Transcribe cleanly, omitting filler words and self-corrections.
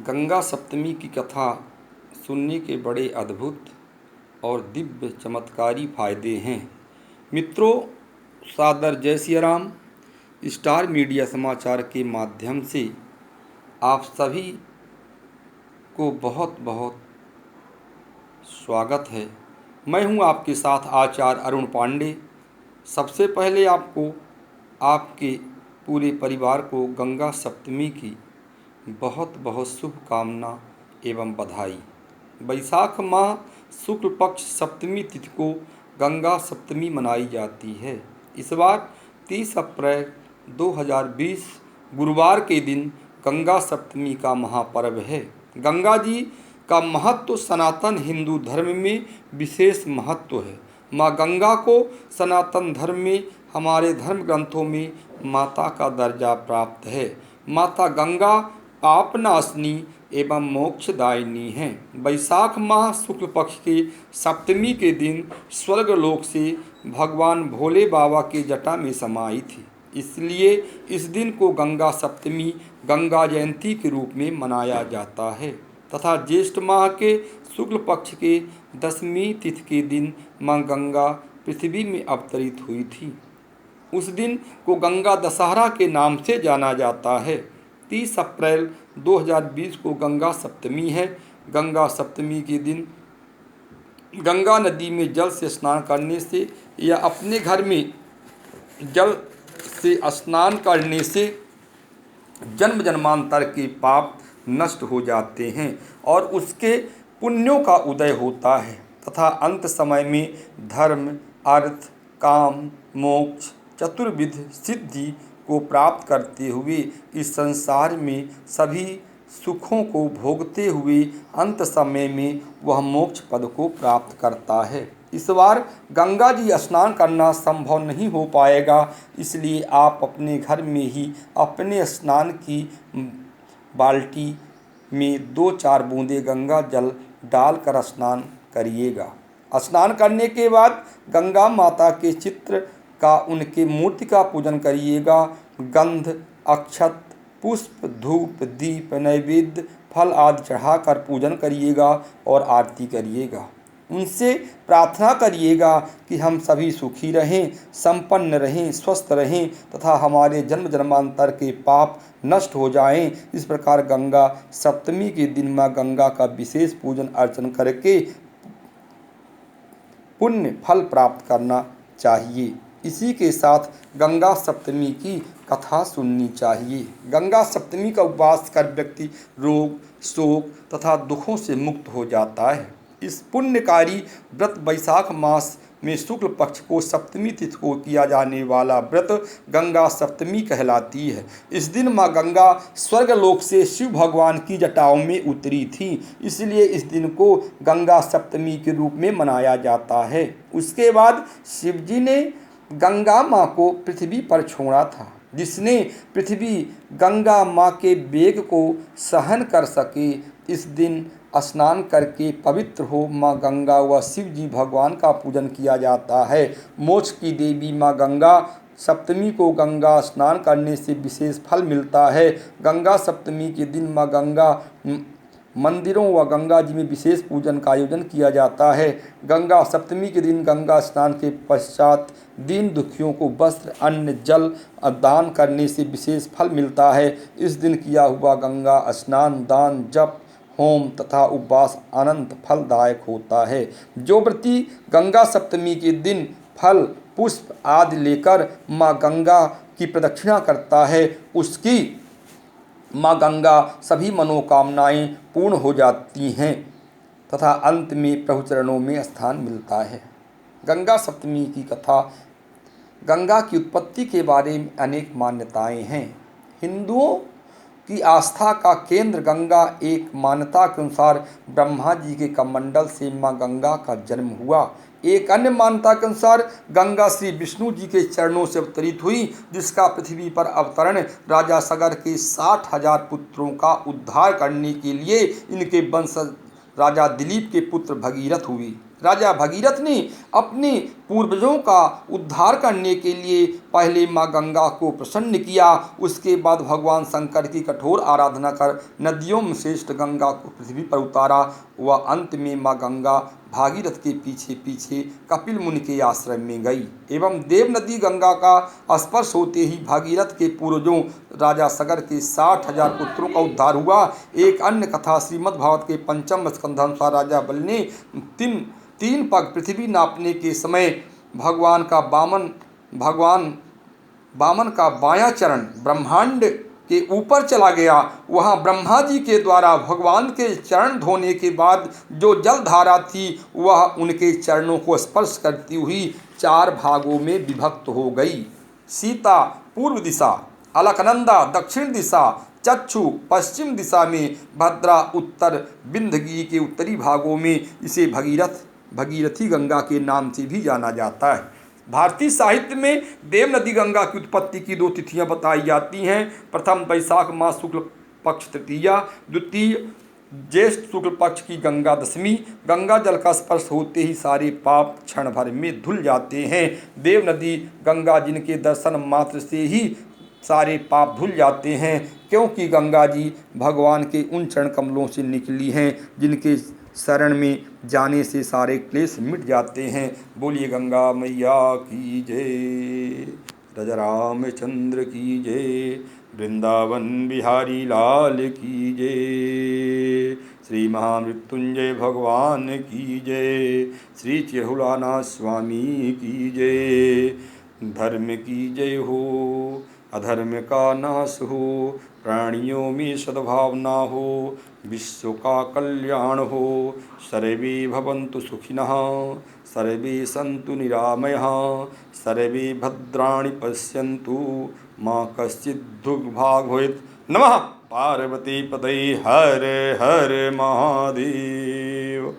गंगा सप्तमी की कथा सुनने के बड़े अद्भुत और दिव्य चमत्कारी फायदे हैं। मित्रों, सादर जय सिया राम। स्टार मीडिया समाचार के माध्यम से आप सभी को बहुत बहुत स्वागत है। मैं हूं आपके साथ आचार्य अरुण पांडे। सबसे पहले आपको आपके पूरे परिवार को गंगा सप्तमी की बहुत बहुत शुभकामना एवं बधाई। वैशाख माह शुक्ल पक्ष सप्तमी तिथि को गंगा सप्तमी मनाई जाती है। इस बार 30 अप्रैल 2020 गुरुवार के दिन गंगा सप्तमी का महापर्व है। गंगा जी का महत्व सनातन हिंदू धर्म में विशेष महत्व है। माँ गंगा को सनातन धर्म में हमारे धर्म ग्रंथों में माता का दर्जा प्राप्त है। माता गंगा आपनासनी एवं मोक्षदायिनी हैं। वैशाख माह शुक्ल पक्ष के सप्तमी के दिन स्वर्गलोक से भगवान भोले बाबा के जटा में समाई थी। इसलिए इस दिन को गंगा सप्तमी गंगा जयंती के रूप में मनाया जाता है तथा ज्येष्ठ माह के शुक्ल पक्ष के दशमी तिथि के दिन माँ गंगा पृथ्वी में अवतरित हुई थी। उस दिन को गंगा दशहरा के नाम से जाना जाता है। 30 अप्रैल 2020 को गंगा सप्तमी है। गंगा सप्तमी के दिन गंगा नदी में जल से स्नान करने से या अपने घर में जल से स्नान करने से जन्म जन्मांतर के पाप नष्ट हो जाते हैं और उसके पुण्यों का उदय होता है तथा अंत समय में धर्म, अर्थ, काम, मोक्ष, चतुर्विध सिद्धि को प्राप्त करते हुए इस संसार में सभी सुखों को भोगते हुए अंत समय में वह मोक्ष पद को प्राप्त करता है। इस बार गंगा जी स्नान करना संभव नहीं हो पाएगा, इसलिए आप अपने घर में ही अपने स्नान की बाल्टी में 2-4 बूंदे गंगा जल डालकर स्नान करिएगा। स्नान करने के बाद गंगा माता के चित्र का उनके मूर्ति का पूजन करिएगा। गंध, अक्षत, पुष्प, धूप, दीप, नैवेद्य, फल आदि चढ़ाकर पूजन करिएगा और आरती करिएगा। उनसे प्रार्थना करिएगा कि हम सभी सुखी रहें, संपन्न रहें, स्वस्थ रहें तथा हमारे जन्म जन्मांतर के पाप नष्ट हो जाएं। इस प्रकार गंगा सप्तमी के दिन माँ गंगा का विशेष पूजन अर्चन करके पुण्य फल प्राप्त करना चाहिए। इसी के साथ गंगा सप्तमी की कथा सुननी चाहिए। गंगा सप्तमी का उपवास कर व्यक्ति रोग, शोक तथा दुखों से मुक्त हो जाता है। इस पुण्यकारी व्रत वैशाख मास में शुक्ल पक्ष को सप्तमी तिथि को किया जाने वाला व्रत गंगा सप्तमी कहलाती है। इस दिन माँ गंगा स्वर्गलोक से शिव भगवान की जटाओं में उतरी थी, इसलिए इस दिन को गंगा सप्तमी के रूप में मनाया जाता है। उसके बाद शिव जी ने गंगा माँ को पृथ्वी पर छोड़ा था। जिसने पृथ्वी गंगा माँ के वेग को सहन कर सके, इस दिन स्नान करके पवित्र हो माँ गंगा व शिव जी भगवान का पूजन किया जाता है। मोक्ष की देवी माँ गंगा सप्तमी को गंगा स्नान करने से विशेष फल मिलता है। गंगा सप्तमी के दिन माँ गंगा मंदिरों व गंगा जी में विशेष पूजन का आयोजन किया जाता है। गंगा सप्तमी के दिन गंगा स्नान के पश्चात दीन दुखियों को वस्त्र, अन्न, जल दान करने से विशेष फल मिलता है। इस दिन किया हुआ गंगा स्नान, दान, जप, होम तथा उपवास अनंत फलदायक होता है। जो व्रती गंगा सप्तमी के दिन फल, पुष्प आदि लेकर माँ गंगा की प्रदक्षिणा करता है, उसकी माँ गंगा सभी मनोकामनाएं पूर्ण हो जाती हैं तथा अंत में प्रभु चरणों में स्थान मिलता है। गंगा सप्तमी की कथा। गंगा की उत्पत्ति के बारे में अनेक मान्यताएं हैं। हिंदुओं की आस्था का केंद्र गंगा। एक मान्यता के अनुसार ब्रह्मा जी के कमंडल से माँ गंगा का जन्म हुआ। एक अन्य मान्यता के अनुसार गंगा श्री विष्णु जी के चरणों से अवतरित हुई, जिसका पृथ्वी पर अवतरण राजा सगर के 60,000 पुत्रों का उद्धार करने के लिए इनके वंशज राजा दिलीप के पुत्र भगीरथ हुए। राजा भगीरथ ने अपने पूर्वजों का उद्धार करने के लिए पहले माँ गंगा को प्रसन्न किया। उसके बाद भगवान शंकर की कठोर आराधना कर नदियों में श्रेष्ठ गंगा को पृथ्वी पर उतारा। वह अंत में माँ गंगा भागीरथ के पीछे पीछे कपिल मुनि के आश्रम में गई एवं देव नदी गंगा का स्पर्श होते ही भागीरथ के पूर्वजों राजा सगर के 60,000 पुत्रों का उद्धार हुआ। एक अन्य कथा श्रीमद् भागवत के 5वें स्कंध अनुसार राजा बल ने तीन पग पृथ्वी नापने के समय भगवान वामन का बायां चरण ब्रह्मांड के ऊपर चला गया। वहाँ ब्रह्मा जी के द्वारा भगवान के चरण धोने के बाद जो जल धारा थी वह उनके चरणों को स्पर्श करती हुई 4 भागों में विभक्त हो गई। सीता पूर्व दिशा, अलकनंदा दक्षिण दिशा, चक्षु पश्चिम दिशा में, भद्रा उत्तर, बिंदगी के उत्तरी भागों में। इसे भगीरथी गंगा के नाम से भी जाना जाता है। भारतीय साहित्य में देव नदी गंगा की उत्पत्ति की 2 तिथियां बताई जाती हैं। प्रथम वैशाख मास शुक्ल पक्ष तृतीया, द्वितीय ज्येष्ठ शुक्ल पक्ष की गंगा दशमी। गंगा जल का स्पर्श होते ही सारे पाप क्षण भर में धुल जाते हैं। देव नदी गंगा जिनके दर्शन मात्र से ही सारे पाप धुल जाते हैं, क्योंकि गंगा जी भगवान के उन चरण कमलों से निकली हैं जिनके शरण में जाने से सारे क्लेश मिट जाते हैं। बोलिए गंगा मैया की जय, राजा रामचंद्र की जय, वृंदावन बिहारी लाल की जय, श्री महामृत्युंजय भगवान की जय, श्री चेहुलाना स्वामी की जय। धर्म की जय हो, अधर्म का नाश हो, प्राणियों में सद्भावना हो, विश्व का कल्याण हो। सर्वे भवन्तु सुखिनः, सर्वे सन्तु निरामयः, सर्वे भद्राणि पश्यन्तु, मा कश्चित् दुर्भाग् भवेत्। नमः पार्वती पतये, हर हर महादेव।